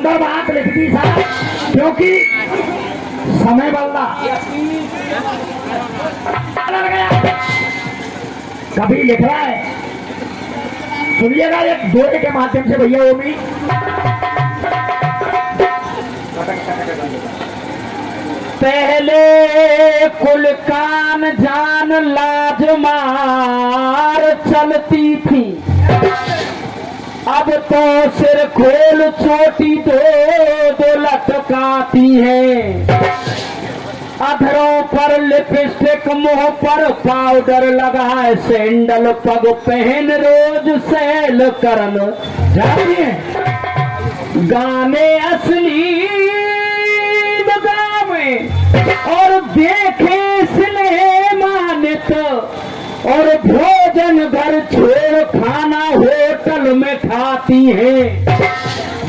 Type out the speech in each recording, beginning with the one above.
सुंदर बात लिख दी साहब, क्योंकि समय बदला कभी लिख रहा है। सुनिएगा एक दोहे के माध्यम से भैया। ओमी पहले कुल कान जान लाज मार चलती थी, अब तो सिर खोल चोटी दो दो लटकाती है। अधरों पर लिपस्टिक, मुंह पर पाउडर लगाए, सैंडल पग पहन रोज सैल करन जाती है। गाने असली गावे और देखे सिनेमा नित, और भोजन घर छोड़ खाना होटल में खाती है।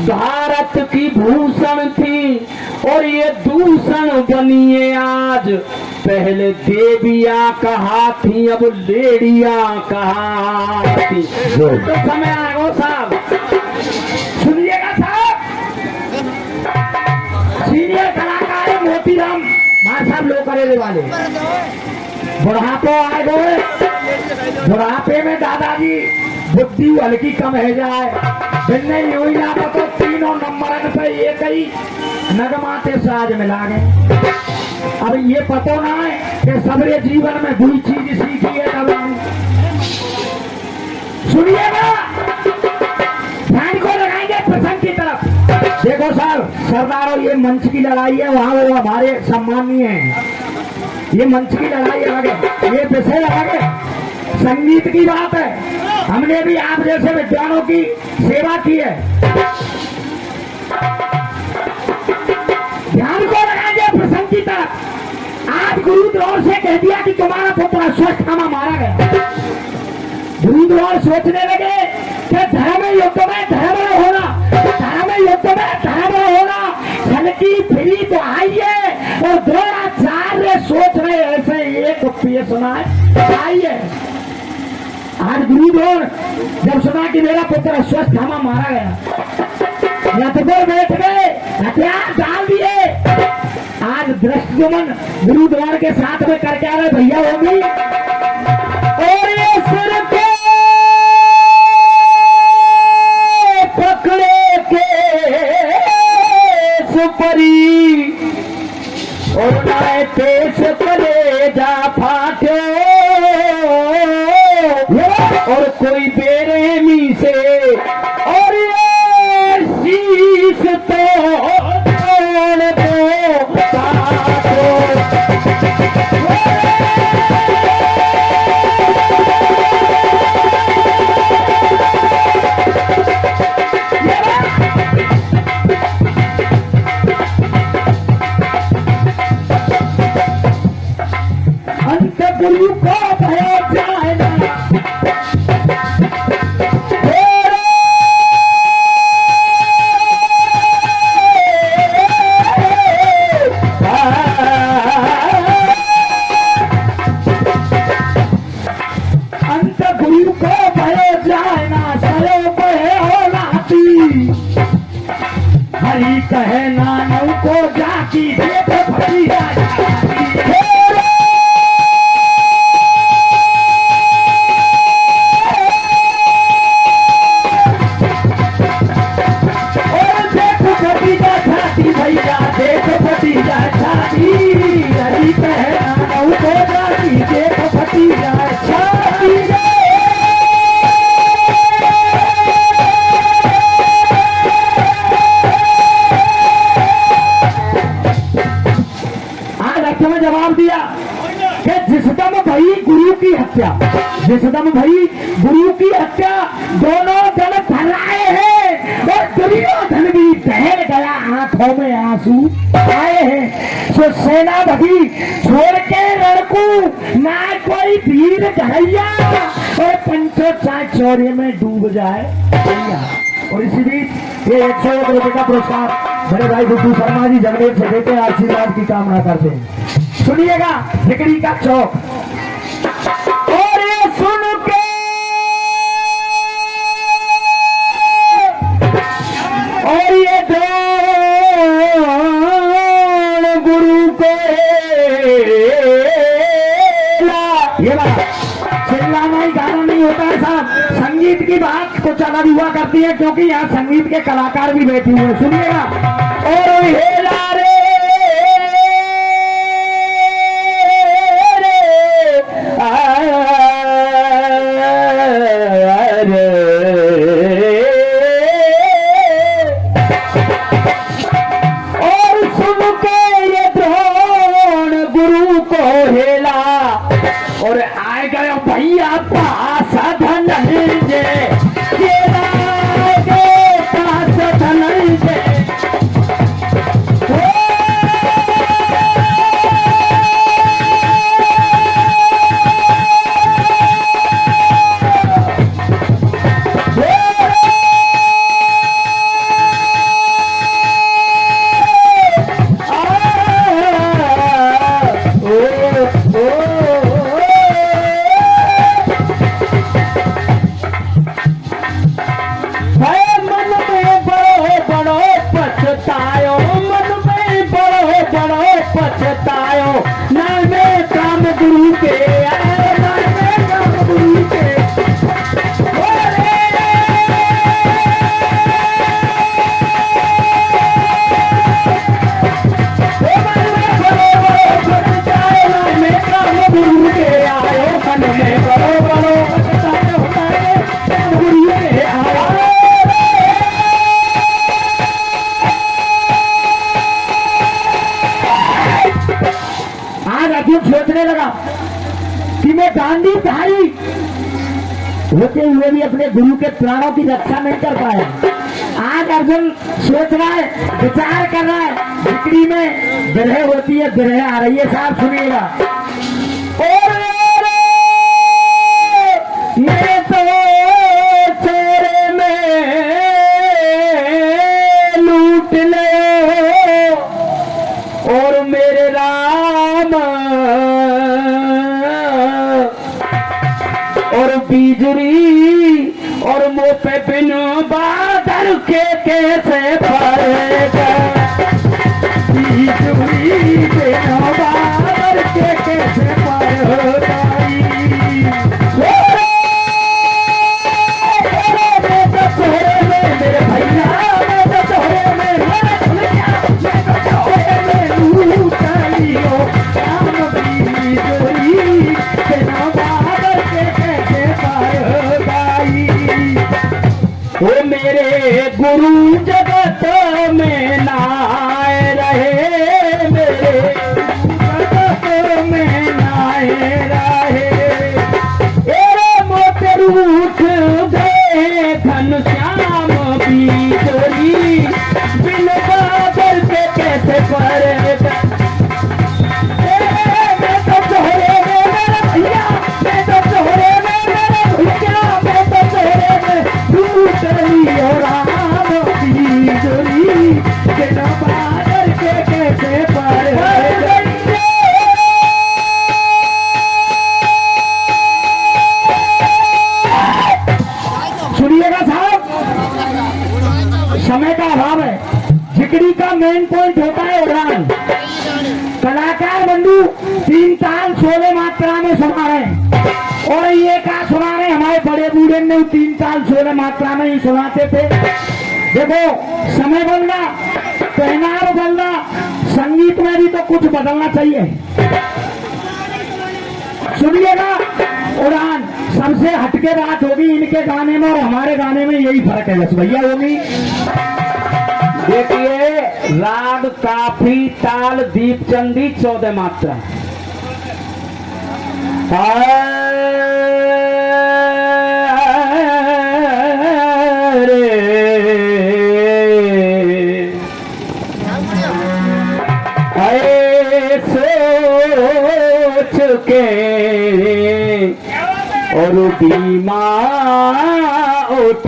भारत की भूषण थी और ये दूषण बनी है आज, पहले देवियां कहा थी अब लेडियां कहाती। तो समय आगो साहब, सुनिएगा साहब। सीनियर कलाकार है मोतीराम मां साहब लोग करे वाले। बुढ़ापो आए गए, बुढ़ापे में दादाजी बुद्धि हल्की कम है जाए, नहीं हुई ना तो तीनों नंबर पे एक ही नगमाते साज मिला गए। अब ये पता ना है कि सबरे जीवन में दुई चीज सीखी है। तब सुनिएगा, ध्यान को लगाएंगे प्रसंग की तरफ। देखो साहब, सरदारों ये मंच की लड़ाई है, वहाँ वो हमारे सम्मानीय हैं। ये मंच की लड़ाई अलग है, ये विषय अलग है, संगीत की बात है। हमने भी आप जैसे विद्वानों की सेवा की है। ध्यान को लगाएंगे प्रसंग की तरफ। आज गुरु द्रोण से कह दिया कि तुम्हारा पुत्र अश्वत्थामा मारा गया। गुरु द्रोण सोचने लगे कि धर्म युद्ध में धर्म होना, धर्म युद्ध में धर्म होना, हल्की फिरी तो आइए। और द्रोणाचार्य सोच रहे ऐसे एक पेश सुनाए आइए। आज गुरु द्रोण जब सुना कि मेरा पुत्र अश्वत्थामा मारा गया, रथ पर बैठ गए, हथियार डाल दिए। आज दृष्टुमन गुरु द्रोण के साथ में करके आ रहे भैया होगी, और ये सिर के पकड़े के सुपरी, और नाए पेश करे जा फाटे, और कोई बेरहमी से और ये शीश तो तोड़ दो काटो। अंत गुरु को भयो जाए ना, हरी कहे नानों को जाकी देख भतीजा और देख भतीजा छाती भैया, देख भतीजा छाती। हरी कहे नानों को जाकी देख भतीजा छाती। में जवाब दिया कि जिसदम भई गुरु की हत्या, जिसदम भई गुरु की हत्या, दोनों दल थर्राए हैं और दुर्योधन भी बहल गया, आंखों में आंसू आए हैं। सो सेना भगी छोड़ के लड़कू, ना कोई वीर ढैया, और पंचो चाय चौरे में डूब जाए। और इसी बीच ये 101 रुपए का पुरस्कार बड़े भाई बुद्धू शर्मा जी जगदेव से देते आशीर्वाद की कामना करते हैं। सुनिएगा सिकड़ी का चौक। और ये सुन के और ये गुरु को ये बात चिल्लाना ही गाना नहीं होता है साहब। संगीत की बात कुछ अलग हुआ करती है, क्योंकि यहाँ संगीत के कलाकार भी बैठे हुए हैं। सुनिएगा। और हेला रे और सुन के ये द्रोण गुरु को हेला और आए गए भैया पास धनंजय के पास धनंजय। पछतायो ना में काम गुरु के आए, ना में काम गुरु के। सोचने लगा कि मैं गांधी भाई होते हुए भी अपने गुरु के प्राणों की रक्षा नहीं कर पाया। आज अर्जुन सोच रहा है, विचार कर रहा है, बिक्री में विरह होती है, विरह आ रही है। साहब सुनिएगा। और मेरे तो चेहरे में लूट ले और मेरे राम और बीजरी और मुँह पे बिन बादल के कैसे पड़ेगा, बीजरी बिन बादल के कैसे पड़ेगा। मेरे भैया मैं तो तोहरे में वो मेरे गुरु जगत में नाए रहे, मेरे जगत में नाए रहे। तेरे मोटे रूठ गए घन श्याम बीजोरी, बिन बादल के कैसे पड़ेगा। मैं तो तोहरे में मेरा भैया, मैं तो तोहरे में मेरा भैया, मैं तो तोहरे में और राम बीजोरी, बिन बादल के कैसे पड़ेगा। सुनिएगा साहब, समय का अभाव है। जिकड़ी का मेन पॉइंट होता है उड़ान। कलाकार बंधु 3 ताल 16 मात्रा में सुना रहे हैं, और ये क्या सुना रहे, हमारे बड़े बूढ़े ने 3 ताल 16 मात्रा में ही सुनाते थे। देखो समय बदला, पहनाव बदला, संगीत में भी तो कुछ बदलना चाहिए। सुनिएगा। उड़ान सबसे हटके बात होगी इनके गाने में और हमारे गाने में, यही फर्क है बस भैया होगी। देखिए, राग काफी ताल दीपचंदी 14 मात्रा। सोच के और बीमा उठ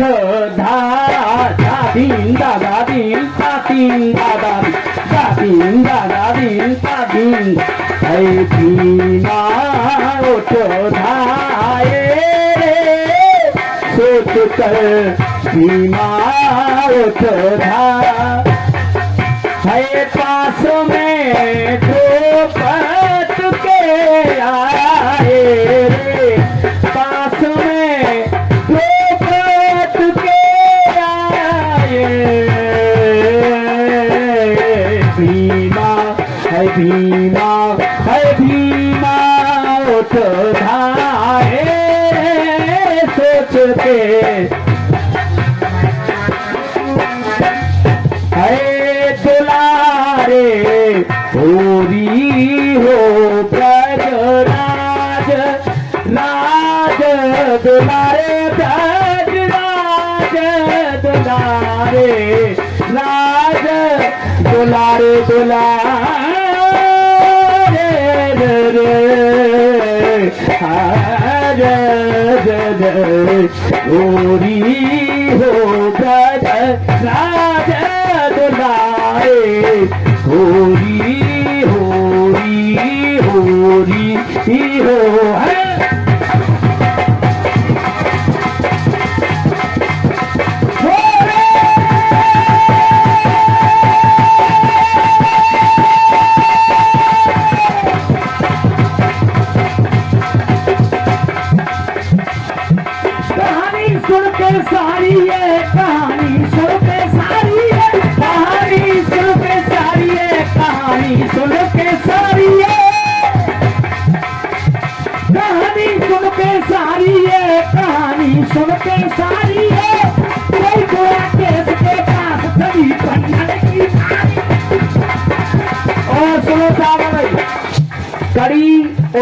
दादीन दादीन तातीन दादीन दादीन तादीन बीमा उठ धाए सोच कर बीमा उठ धा है पास में द्रौपद के आए रे, पास में द्रौपद के आए। भीमा है भीमा है भीमा उठ धाए सोच के, है दुलारे होरी हो ब्रजराज, राज दुलारे ब्रजराज, दुलारे राज दुलारे दुलारे होरी हो ब्रज राज दुलारे, होरी होरी होरी हो है। सुन के सारी है कहानी, सुन के सारी है कहानी, सुन के सारी है कहानी, सुन के सारी है कहानी, सुन के सारी है कहानी, सुन के सारी है। कोई गोरा केस के पास सभी बंधन की थारी। और सुनो साहब भाई, कड़ी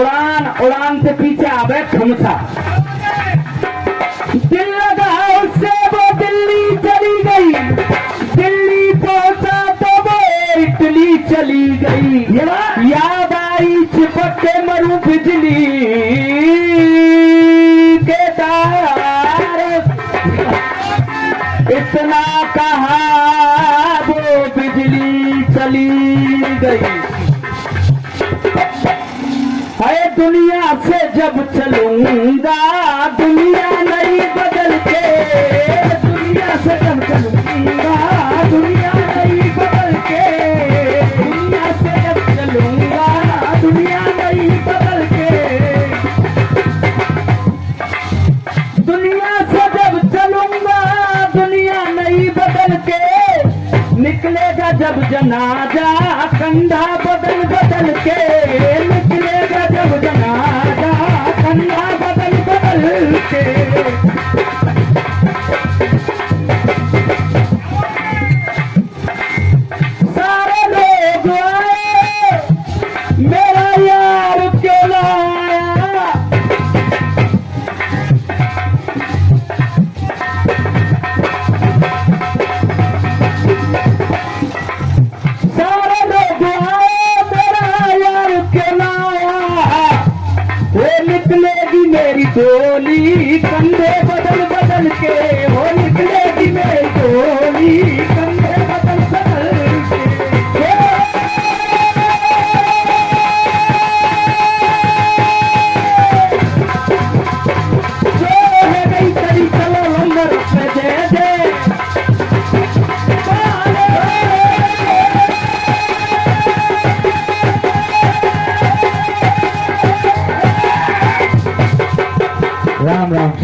उड़ान, उड़ान से पीछे आवे खमसा। दिल लगा उससे वो दिल्ली चली गई, दिल्ली पहुंचा तो वो इटली चली गई। याद आई चिपक के मरू बिजली के तार, इतना कहा वो बिजली चली गई। है दुनिया से जब चलूंगा दुनिया नहीं बदल के, दुनिया से जब चलूंगा दुनिया नहीं बदल के, दुनिया से जब चलूंगा दुनिया नहीं बदल के, दुनिया से जब चलूंगा दुनिया नहीं बदल के। निकलेगा जब जनाजा कंधा बदल बदल के, निकलेगा जब जनाजा कंधा बदल बदल के। सारे लोग आए मेरा यार क्यों ना आया, सारे लोग आए मेरा यार क्यों ना आया। वो निकलेगी मेरी डोली कंधे बदल बदल के, वो निकलेगी मेरी डोली कंधे बदल बदल के। जो है गई चली चलो लंगर पे दे दे, राम राम।